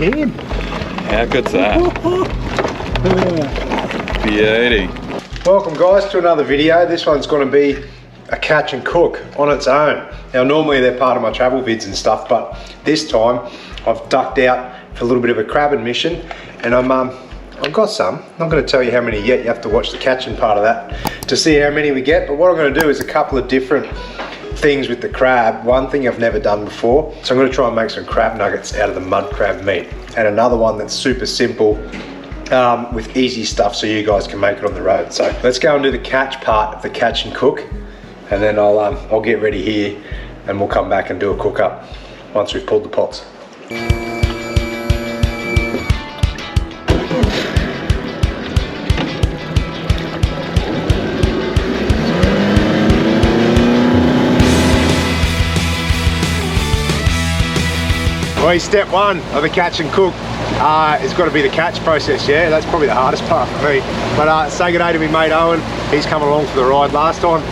can. How good's that? Beauty. Welcome guys to another video. This one's going to be a catch and cook on its own. Now normally they're part of my travel vids and stuff, but this time I've ducked out for a little bit of a crabbing mission, and I've got some. I'm not going to tell you how many yet. You have to watch the catching part of that to see how many we get. But what I'm going to do is a couple of different things with the crab. One thing I've never done before, so I'm going to try and make some crab nuggets out of the mud crab meat, and another one that's super simple with easy stuff so you guys can make it on the road. So let's go and do the catch part of the catch and cook, and then I'll get ready here and we'll come back and do a cook up once we've pulled the pots. Well, step one of the catch and cook has got to be the catch process, yeah? That's probably the hardest part for me. But say good day to my mate Owen. He's coming along for the ride. Last time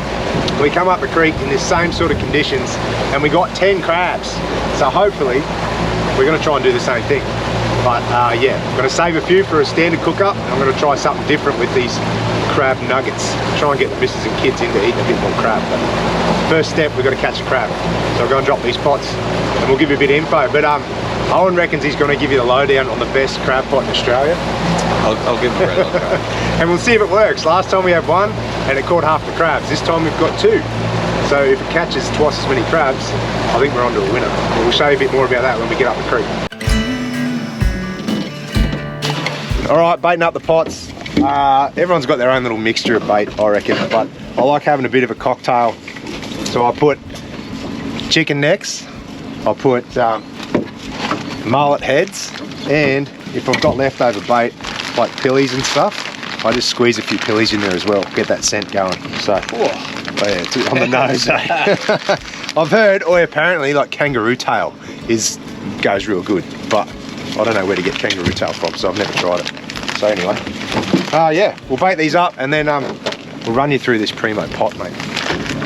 we come up the creek in the same sort of conditions and we got 10 crabs. So hopefully we're going to try and do the same thing. But yeah, I'm going to save a few for a standard cook up. I'm going to try something different with these crab nuggets. Try and get the missus and kids into eating a bit more crab. But first step, we've got to catch a crab. So I'll go and drop these pots and we'll give you a bit of info. But Owen reckons he's going to give you the lowdown on the best crab pot in Australia. I'll give him a red hot crab. And we'll see if it works. Last time we had one and it caught half the crabs. This time we've got 2. So if it catches twice as many crabs, I think we're on to a winner. But we'll show you a bit more about that when we get up the creek. All right, baiting up the pots. Everyone's got their own little mixture of bait, I reckon, but I like having a bit of a cocktail. So I put chicken necks, I put mullet heads, and if I've got leftover bait, like pillies and stuff, I just squeeze a few pillies in there as well, get that scent going. So, yeah, it's on the nose. I've heard, or apparently, like kangaroo tail goes real good, but I don't know where to get kangaroo tail from, so I've never tried it. So anyway, yeah, we'll bait these up and then we'll run you through this primo pot, mate,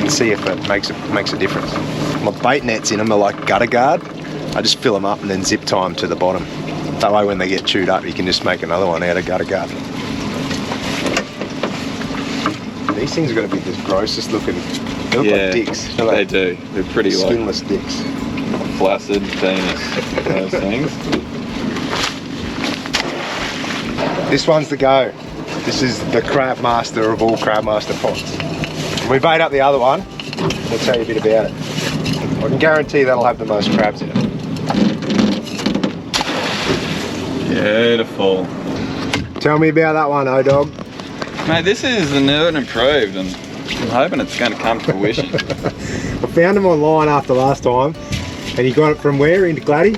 and see if it makes a difference. My bait nets in them are like gutter guard. I just fill them up and then zip tie them to the bottom. That way when they get chewed up, you can just make another one out of gutter guard. These things are going to be the grossest looking. They look like dicks. They do. They're pretty skinless dicks. Flaccid penis, those things. This one's the go. This is the crab master of all crab master pots. When we bait up the other one, I'll tell you a bit about it. I can guarantee that'll have the most crabs in it. Beautiful. Tell me about that one, O-Dog. Mate, this is the new and improved, and I'm hoping it's going to come to fruition. I found them online after last time, and you got it from where, into Gladdy?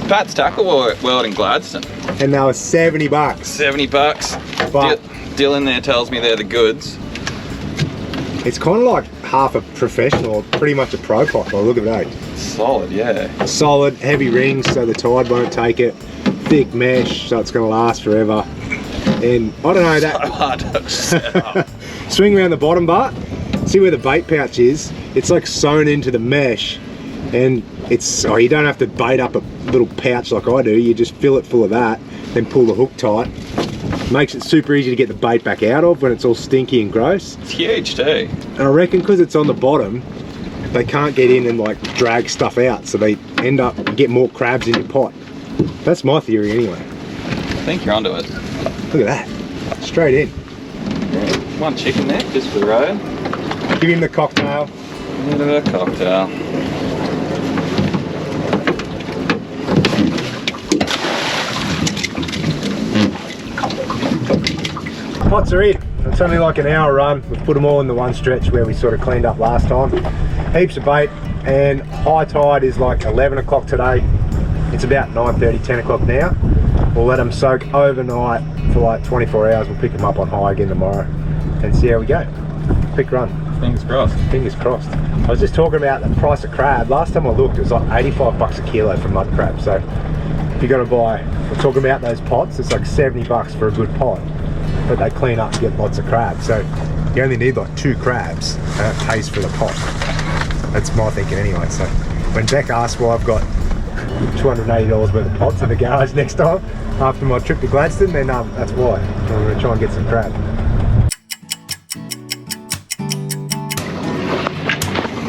Pat's Tackle World in Gladstone. And they were 70 bucks. 70 bucks. But Dylan there tells me they're the goods. It's kind of like half a professional, pretty much a pro pot. Well, look at that. Solid, yeah. Solid, heavy rings so the tide won't take it. Thick mesh so it's going to last forever. And I don't know, that so hard to set up. Swing around the bottom part, see where the bait pouch is. It's like sewn into the mesh, and you don't have to bait up a little pouch like I do. You just fill it full of that, then pull the hook tight. Makes it super easy to get the bait back out of when it's all stinky and gross. It's huge too. And I reckon because it's on the bottom, they can't get in and like drag stuff out, so they end up and get more crabs in your pot. That's my theory anyway. I think you're onto it. Look at that, straight in. Yeah. One chicken neck just for the road. Give him the cocktail. A bit of a cocktail. Pots are in. It's only like an hour run. We've put them all in the one stretch where we sort of cleaned up last time. Heaps of bait, and high tide is like 11 o'clock today. It's about 9:30, 10 o'clock now. We'll let them soak overnight for like 24 hours. We'll pick them up on high again tomorrow and see how we go. Quick run. Fingers crossed. Fingers crossed. I was just talking about the price of crab. Last time I looked, it was like 85 bucks a kilo for mud crab. So if you're gonna buy, we're talking about those pots, it's like 70 bucks for a good pot. But they clean up to get lots of crabs. So you only need like 2 crabs and it pays for the pot. That's my thinking anyway. So when Beck asks why I've got $280 worth of pots in the garage next time after my trip to Gladstone, then that's why. I'm going to try and get some crab.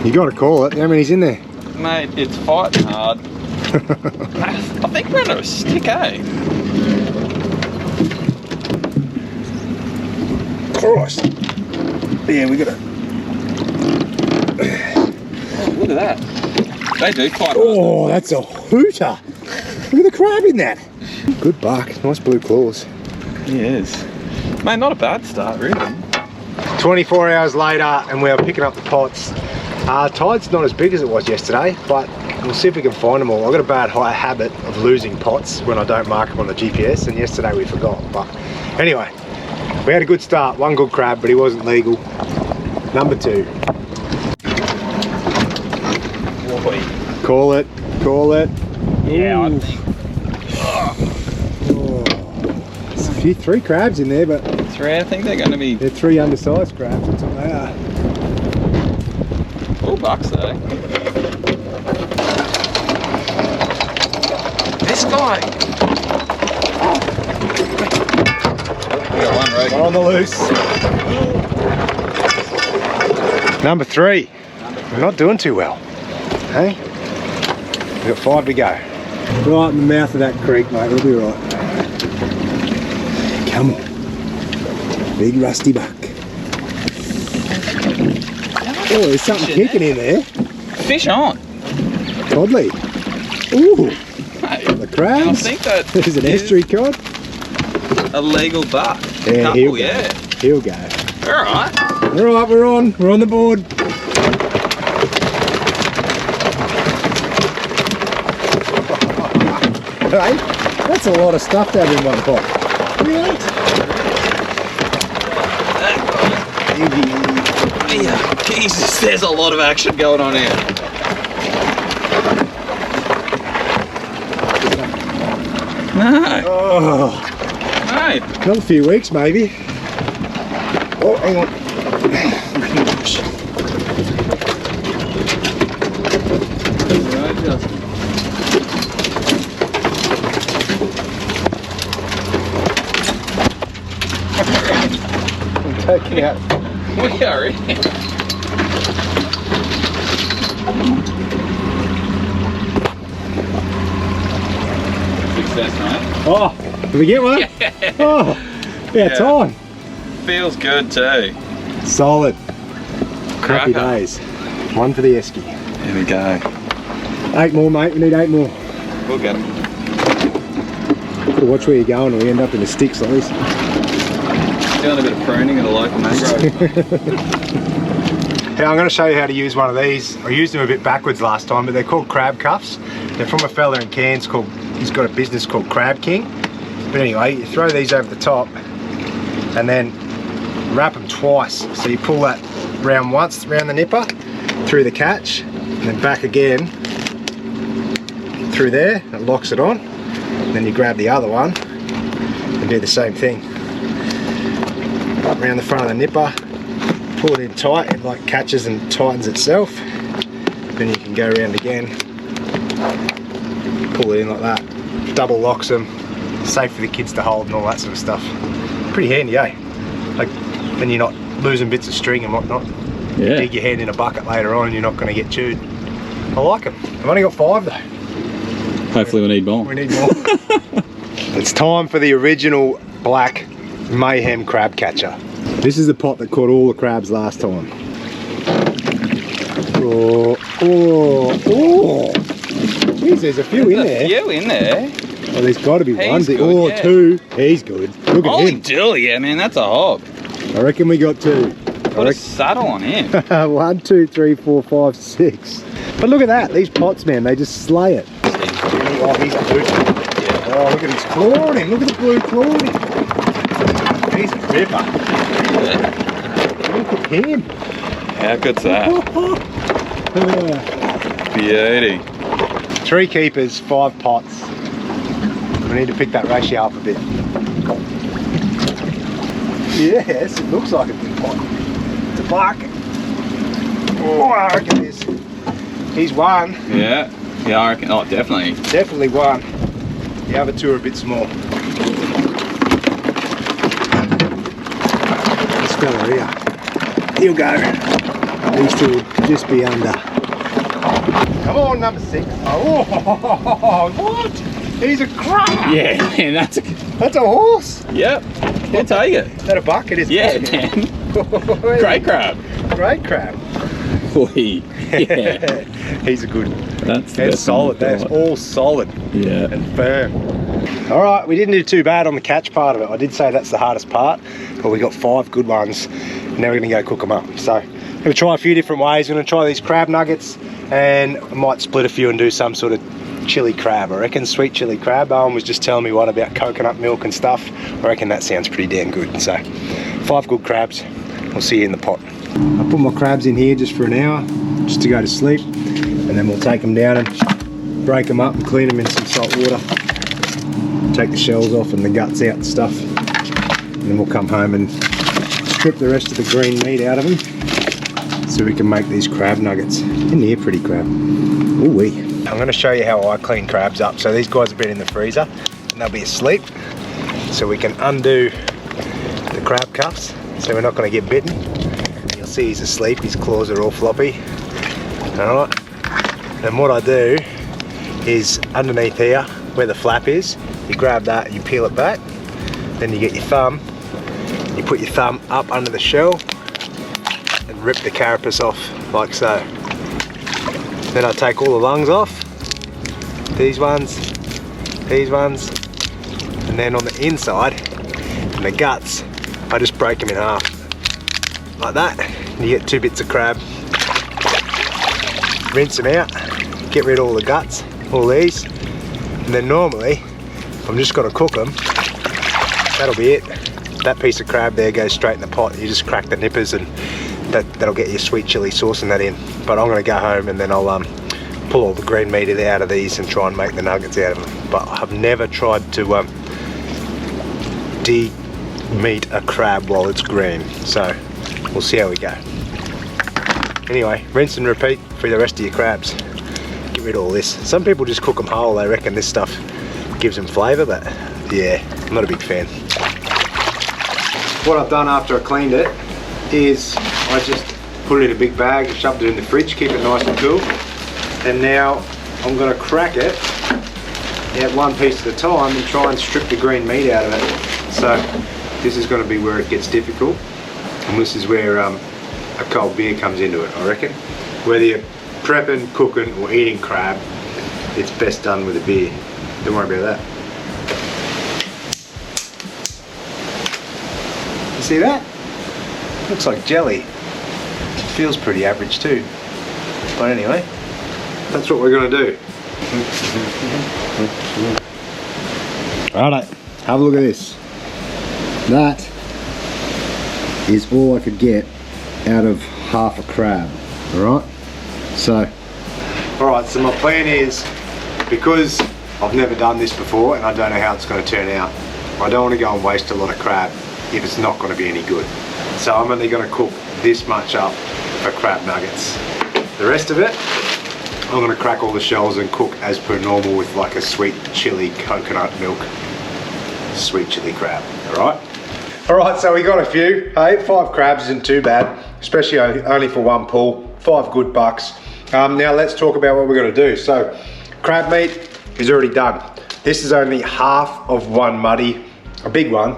You got to call it. How many's in there? Mate, it's fighting hard. I think we're under a stick, eh? Christ. Yeah, we got it. Oh, look at that. They do fight hard. Oh, that's a hooter. Look at the crab in that. Good bark. Nice blue claws. He is. Mate, not a bad start, really. 24 hours later, and we're picking up the pots. Tide's not as big as it was yesterday, but we'll see if we can find them all. I've got a bad habit of losing pots when I don't mark them on the GPS, and yesterday we forgot. But anyway, we had a good start. One good crab, but he wasn't legal. Number 2. Boy. Call it. Call it. Yeah, Ooh. I think. Oh. There's a few 3 crabs in there, but 3, I think they're going to be. they're 3 undersized crabs. That's what they are. All bucks though. This guy. We got one right. One on the loose. Number 3. We're not doing too well. Hey? We've got 5 to go. Right in the mouth of that creek, mate. We'll be right. Come on. Big rusty buck. Oh, there's something kicking in there. Fish on. Codley. Ooh. Mate, The crabs. I think that There's an is estuary cod. a legal buck. Yeah, Couple, he'll go. yeah. He'll go. Alright. Alright, we're on. We're on the board. Hey, that's a lot of stuff to have in one pot. Really? Yeah, Jesus, there's a lot of action going on here. No, Oh, mate. another few weeks maybe. Oh, hang on. I'm taking out. We are in. Success, mate. Oh, did we get one? Yeah. Oh, yeah, it's Yeah. on. Feels good too. Solid. Happy Cracker. days. One for the esky. Here we go. 8 more, mate. We need 8 more. We'll get them. Gotta watch where you're going or we end up in the sticks like this. Doing a bit of pruning at a local mangrove. Yeah, I'm going to show you how to use one of these. I used them a bit backwards last time, but they're called crab cuffs. They're from a fella in Cairns called, he's got a business called Crab King. But anyway, you throw these over the top and then wrap them twice. So you pull that round once, round the nipper, through the catch, and then back again through there, it locks it on. And then you grab the other one and do the same thing. Up around the front of the nipper, pull it in tight, it like catches and tightens itself. Then you can go around again, pull it in like that, double locks them, safe for the kids to hold and all that sort of stuff. Pretty handy, eh? Like, then you're not losing bits of string and whatnot. Yeah. Dig your hand in a bucket later on and you're not going to get chewed. I like them. I've only got 5 though. Hopefully we need more. We need more. It's time for the original black mayhem crab catcher. This is the pot that caught all the crabs last time. Oh, oh, oh. Jeez, there's a few in there. A few in there. Oh, there's got to be one. He's good, Oh, yeah. 2. He's good. Look at Holy him. dilly, yeah, man, that's a hog. I reckon we got 2. Put a saddle on him. 1, 2, 3, 4, 5, 6. But look at that. These pots, man, they just slay it. Oh, he's blue. Yeah. Oh, look at his claw on him. Look at the blue claw on him. He's a ripper. Look at him. How good's that? Beauty. 3 keepers, 5 pots. We need to pick that ratio up a bit. Yes, it looks like a big pot. It's a buck. Oh, I reckon this. He's 1. Yeah. Yeah, I reckon. Oh, definitely. Definitely one. The other two are a bit small. This fella here, he'll go. These two will just be under. Come on, number 6. Oh, what? He's a crab. Yeah, man, that's a horse. Yep. We'll take it. Is that a buck? It is. Yeah, man. Great crab. Great crab. Boy. Yeah. He's a good. That's solid. That's all solid. Yeah. And firm. All right, we didn't do too bad on the catch part of it. I did say that's the hardest part, but we got 5 good ones. Now we're gonna go cook them up. So I'm gonna try a few different ways. We're gonna try these crab nuggets, and I might split a few and do some sort of chili crab. I reckon sweet chili crab. Owen was just telling me one about coconut milk and stuff. I reckon that sounds pretty damn good. So 5 good crabs. We'll see you in the pot. I put my crabs in here just for an hour, just to go to sleep, and then we'll take them down and break them up and clean them in some salt water. Take the shells off and the guts out and stuff, and then we'll come home and strip the rest of the green meat out of them so we can make these crab nuggets. In here, pretty crab. Ooh-wee. I'm going to show you how I clean crabs up. So these guys have been in the freezer and they'll be asleep, so we can undo the crab cuffs so we're not going to get bitten. You'll see he's asleep, his claws are all floppy. Alright, and what I do is underneath here where the flap is, you grab that, you peel it back, then you get your thumb, you put your thumb up under the shell and rip the carapace off like so. Then I take all the lungs off, these ones, and then on the inside and the guts, I just break them in half like that, and you get 2 bits of crab. Rinse them out, get rid of all the guts, all these, and then normally I'm just going to cook them. That'll be it. That piece of crab there goes straight in the pot. You just crack the nippers and that'll get your sweet chili sauce and that in. But I'm going to go home and then I'll pull all the green meat out of these and try and make the nuggets out of them. But I've never tried to de-meat a crab while it's green, so we'll see how we go. Anyway, rinse and repeat for the rest of your crabs. Get rid of all this. Some people just cook them whole. They reckon this stuff gives them flavour, but yeah, I'm not a big fan. What I've done after I cleaned it is I just put it in a big bag and shoved it in the fridge, keep it nice and cool. And now I'm going to crack it out 1 piece at a time and try and strip the green meat out of it. So this is going to be where it gets difficult, and this is where a cold beer comes into it, I reckon. Whether you're prepping, cooking or eating crab, it's best done with a beer. Don't worry about that. You see that? Looks like jelly. It feels pretty average too. But anyway, that's what we're going to do. Alright, have a look at this. That is all I could get out of half a crab. Alright, so my plan is, because I've never done this before and I don't know how it's going to turn out, I don't want to go and waste a lot of crab if it's not going to be any good. So I'm only going to cook this much up for crab nuggets. The rest of it, I'm going to crack all the shells and cook as per normal with like a sweet chili coconut milk sweet chili crab. Alright, so we got a few. Hey, 5 crabs isn't too bad, especially only for 1 pull. 5 good bucks. Now let's talk about what we're going to do. So crab meat is already done. This is only half of 1 muddie, a big one,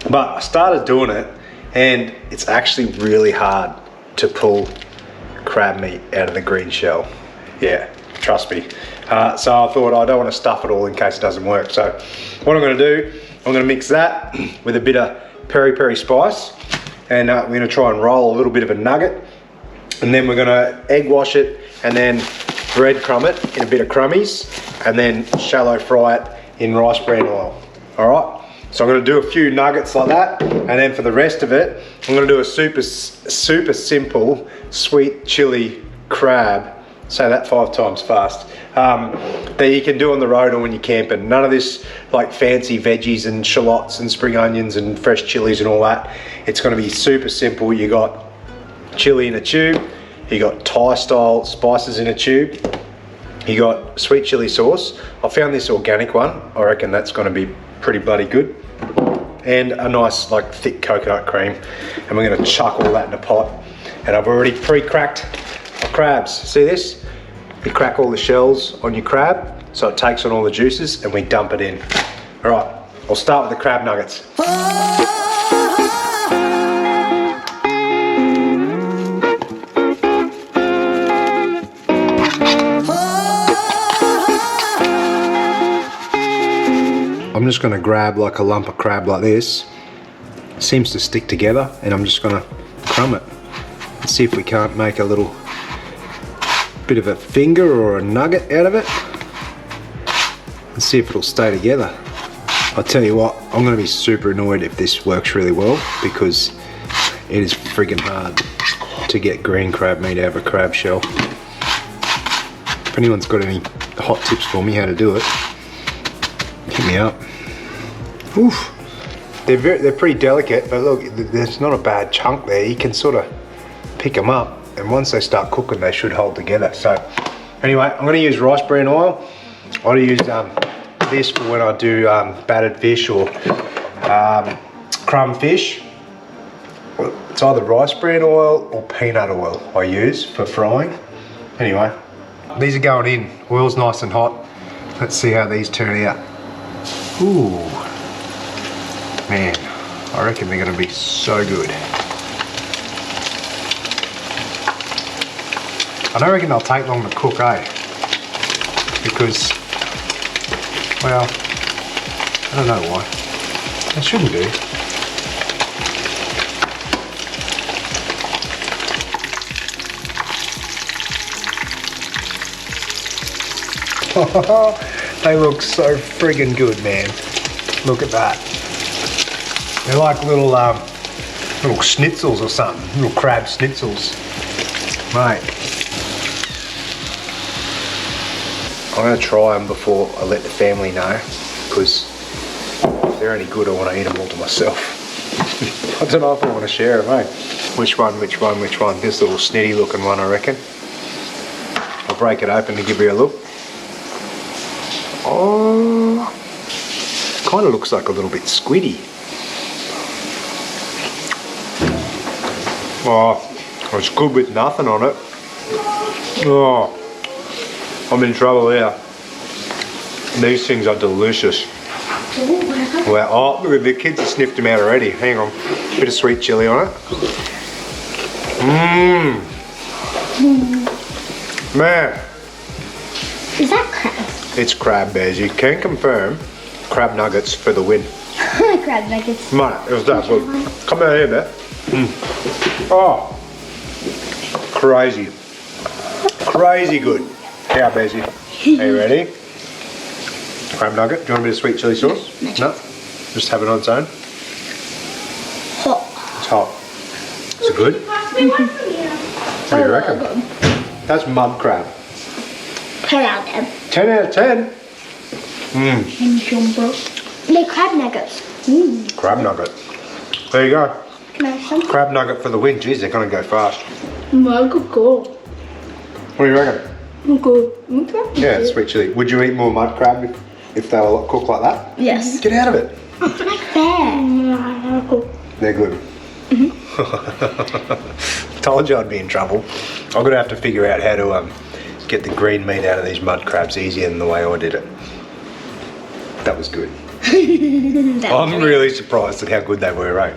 but I started doing it and it's actually really hard to pull crab meat out of the green shell. Yeah, trust me. So I thought I don't want to stuff it all in case it doesn't work. So what I'm going to do, I'm going to mix that with a bit of peri-peri spice, and we're going to try and roll a little bit of a nugget, and then we're going to egg wash it and then breadcrumb it in a bit of crummies, and then shallow fry it in rice bran oil. Alright, so I'm going to do a few nuggets like that, and then for the rest of it I'm going to do a super simple sweet chili crab. Say that 5 times fast. That you can do on the road or when you're camping. None of this like fancy veggies and shallots and spring onions and fresh chilies and all that. It's going to be super simple. You got chili in a tube, you got Thai style spices in a tube, You got sweet chili sauce. I found this organic one. I reckon that's going to be pretty bloody good. And a nice like thick coconut cream. And we're going to chuck all that in a pot. And I've already pre-cracked my crabs. See this? You crack all the shells on your crab so it takes on all the juices and we dump it in. All right, I'll start with the crab nuggets. I'm just going to grab like a lump of crab like this. It seems to stick together, and I'm just going to crumb it and see if we can't make a little bit of a finger or a nugget out of it and see if it'll stay together. I'll tell you what, I'm going to be super annoyed if this works really well, because it is friggin' hard to get green crab meat out of a crab shell. If anyone's got any hot tips for me how to do it, hit me up. Oof. They're pretty delicate, but look, there's not a bad chunk there. You can sort of pick them up, and once they start cooking, they should hold together. So anyway, I'm going to use rice bran oil. I want to use this for when I do battered fish or crumb fish. It's either rice bran oil or peanut oil I use for frying. Anyway, these are going in. Oil's nice and hot. Let's see how these turn out. Ooh, man, I reckon they're going to be so good. I don't reckon they'll take long to cook, eh? Because, well, I don't know why. They shouldn't do. They look so friggin' good, man. Look at that. They're like little schnitzels or something. Little crab schnitzels. Mate. I'm going to try them before I let the family know, because if they're any good, I want to eat them all to myself. I don't know if I want to share them, eh? Which one? This little snitty looking one, I reckon. I'll break it open and give you a look. Oh, kind of looks like a little bit squiddy. Oh, it's good with nothing on it. Oh, I'm in trouble here. These things are delicious. Wow, oh, look, the kids have sniffed them out already. Hang on, bit of sweet chili on it. Mmm. Man. Is that crab? It's crab bears. You can confirm crab nuggets for the win. Crab nuggets. Mate, it was that good. Come out here, Beth. Oh, crazy. Crazy good. How Bearsy? Are you ready? Crab nugget. Do you want a bit of sweet chili sauce? No? Just have it on its own? Hot. It's hot. Is it good? What do you reckon? That's mud crab. 10 out of 10. 10 out of 10? Mmm. They're crab nuggets. Mm. Crab nugget. There you go. Can I have some? Crab nugget for the win. Jeez, they're going to go fast. Good. What do you reckon? Good. Yeah, it's sweet chili. Would you eat more mud crab if they were cooked like that? Yes. Get out of it. Like that. They're good. Told you I'd be in trouble. I'm going to have to figure out how to get the green meat out of these mud crabs easier than the way I did it. That was good. I'm really surprised at how good they were, right?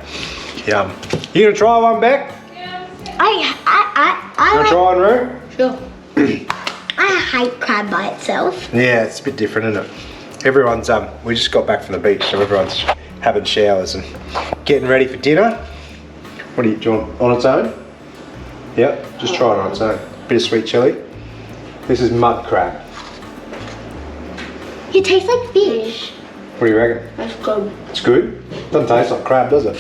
Yum. You gonna try one, Beck? I Gonna try one, Roo? Sure. I hate crab by itself. Yeah, it's a bit different, isn't it? Everyone's we just got back from the beach, so everyone's having showers and getting ready for dinner. What do you want on its own? Yep, just try it on its own. Bit of sweet chili. This is mud crab. It tastes like fish. What do you reckon? That's good. It's good? Doesn't taste like crab, does it?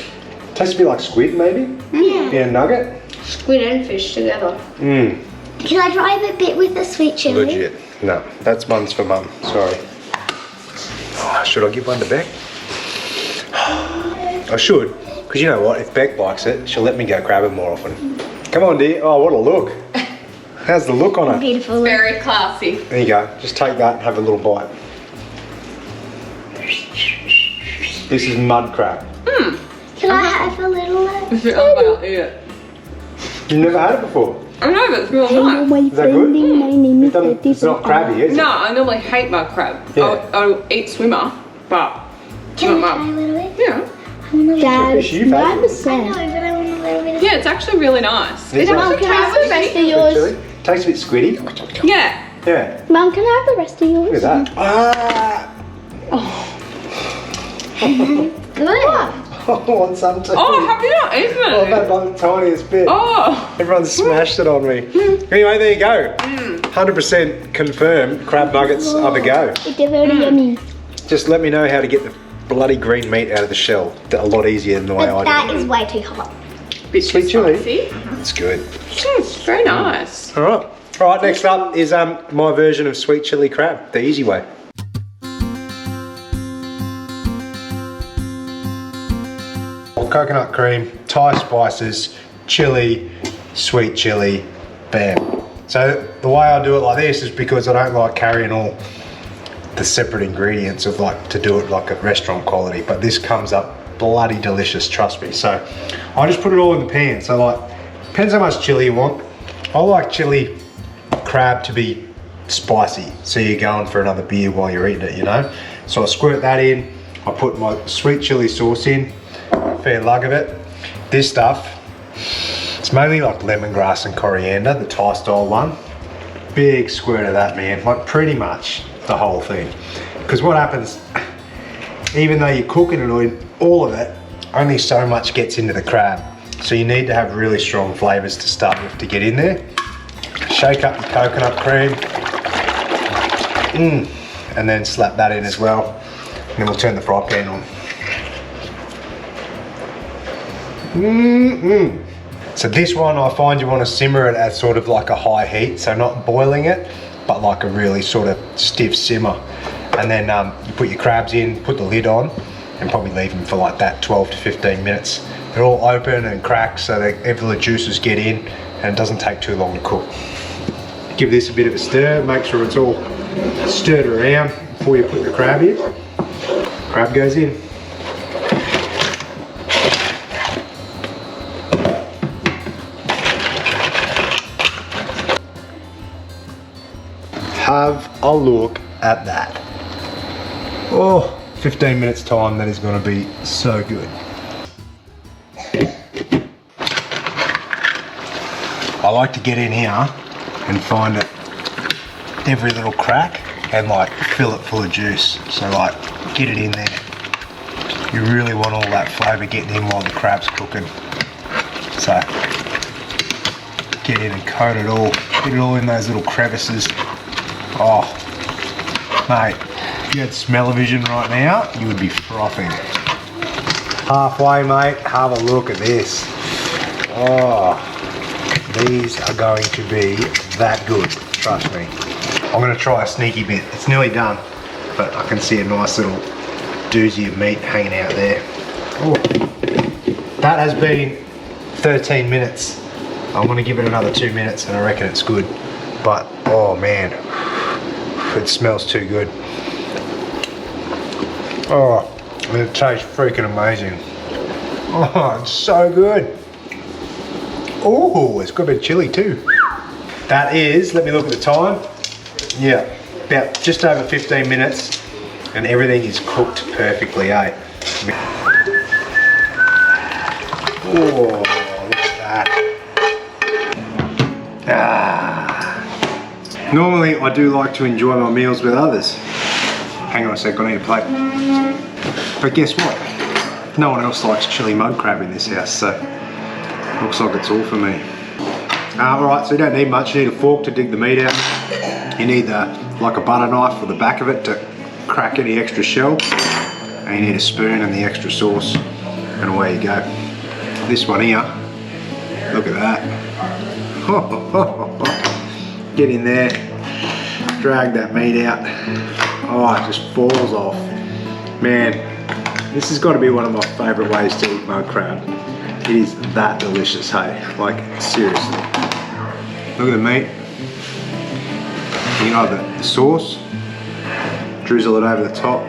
Tastes a bit like squid, maybe? Yeah. Yeah, nugget? Squid and fish together. Mmm. Can I try a bit with the sweet chili? Legit. No, that's one's for Mum. Sorry. Oh, should I give one to Beck? I should, because you know what? If Beck likes it, she'll let me go crabbing more often. Come on, dear. Oh, what a look. How's the look on it? Beautiful. Very classy. There you go. Just take that and have a little bite. This is mud crab. Can I have a little? Is it about it? You've never had it before. I know, but it's real nice. Is that good? It's not crabby, is it? No, I normally hate mud crab. Yeah. I'll eat swimmer, but Can I not try a mud. little bit? Yeah. Dad, fish you've had. I know, but I want a little bit. Yeah, it's actually really nice. Is It it? actually Can I have the tastes rest of yours? Actually, tastes a bit squiddy. Yeah. Yeah. Mum, can I have the rest of yours? Look at that. Ah! Good. I want some too. Oh, have you not eaten I've had it? by the tiniest bit. Oh. Everyone smashed it on me. Anyway, there you go. 100% confirmed crab nuggets are the go. It's very yummy. Just let me know how to get the bloody green meat out of the shell. A lot easier than the way But I that do it. is way too hot. Bit Sweet too chilli. spicy. It's good. It's very nice. All right. All right, next up is my version of sweet chili crab, the easy way. Coconut cream, Thai spices, chili, sweet chili, bam. So the way I do it like this is because I don't like carrying all the separate ingredients of like to do it like a restaurant quality, but this comes up bloody delicious, trust me. So I just put it all in the pan. So like, depends how much chili you want. I like chili crab to be spicy, so you're going for another beer while you're eating it, you know? So I squirt that in, I put my sweet chili sauce in, fair lug of it. This stuff, it's mainly like lemongrass and coriander, the Thai style one. Big squirt of that, man, like pretty much the whole thing. Because what happens, even though you're cooking it, all of it, only so much gets into the crab. So you need to have really strong flavors to start with to get in there. Shake up your coconut cream. And then slap that in as well. And then we'll turn the fry pan on. So this one, I find you want to simmer it at sort of like a high heat, so not boiling it, but like a really sort of stiff simmer. And then you put your crabs in, put the lid on, and probably leave them for like that 12 to 15 minutes. They're all open and cracked so that all the juices get in, and it doesn't take too long to cook. Give this a bit of a stir, make sure it's all stirred around before you put the crab in. Crab goes in. Have a look at that. Oh, 15 minutes time, that is going to be so good. I like to get in here and find it every little crack and like fill it full of juice. So like get it in there. You really want all that flavour getting in while the crab's cooking. So get in and coat it all. Get it all in those little crevices. Oh, mate, if you had smell-o-vision right now, you would be frothing. Halfway, mate, have a look at this. Oh, these are going to be that good, trust me. I'm gonna try a sneaky bit. It's nearly done, but I can see a nice little doozy of meat hanging out there. Oh, that has been 13 minutes. I'm gonna give it another 2 minutes and I reckon it's good. But, oh man, it smells too good. Oh, and it tastes freaking amazing. Oh, it's so good. Oh, it's got a bit of chili too. That is, let me look at the time. Yeah, about just over 15 minutes and everything is cooked perfectly, eh? Oh, look at that. Ah. Normally I do like to enjoy my meals with others. Hang on a sec, I need a plate. But guess what? No one else likes chili mud crab in this house, so looks like it's all for me. Alright, so you don't need much. You need a fork to dig the meat out. You need like a butter knife for the back of it to crack any extra shell. And you need a spoon and the extra sauce. And away you go. This one here, look at that. Get in there, drag that meat out. Oh, it just falls off. Man, this has got to be one of my favourite ways to eat mud crab. It is that delicious, hey? Like, seriously. Look at the meat. You know the sauce, drizzle it over the top.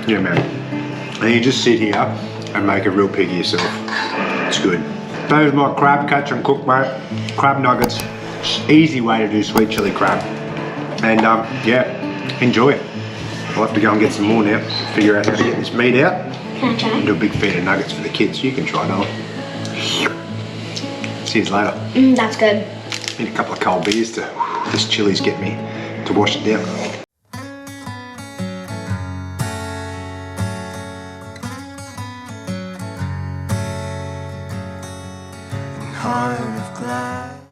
Yeah, man. And you just sit here and make a real pig of yourself. It's good. Those are my crab catch and cook, mate. Crab nuggets. Easy way to do sweet chili crab. And yeah, enjoy it. I'll have to go and get some more now. Figure out how to get this meat out. Can I try? And do a big feed of nuggets for the kids. You can try, Noah. See you later. That's good. Need a couple of cold beers to this chili's get me to wash it down.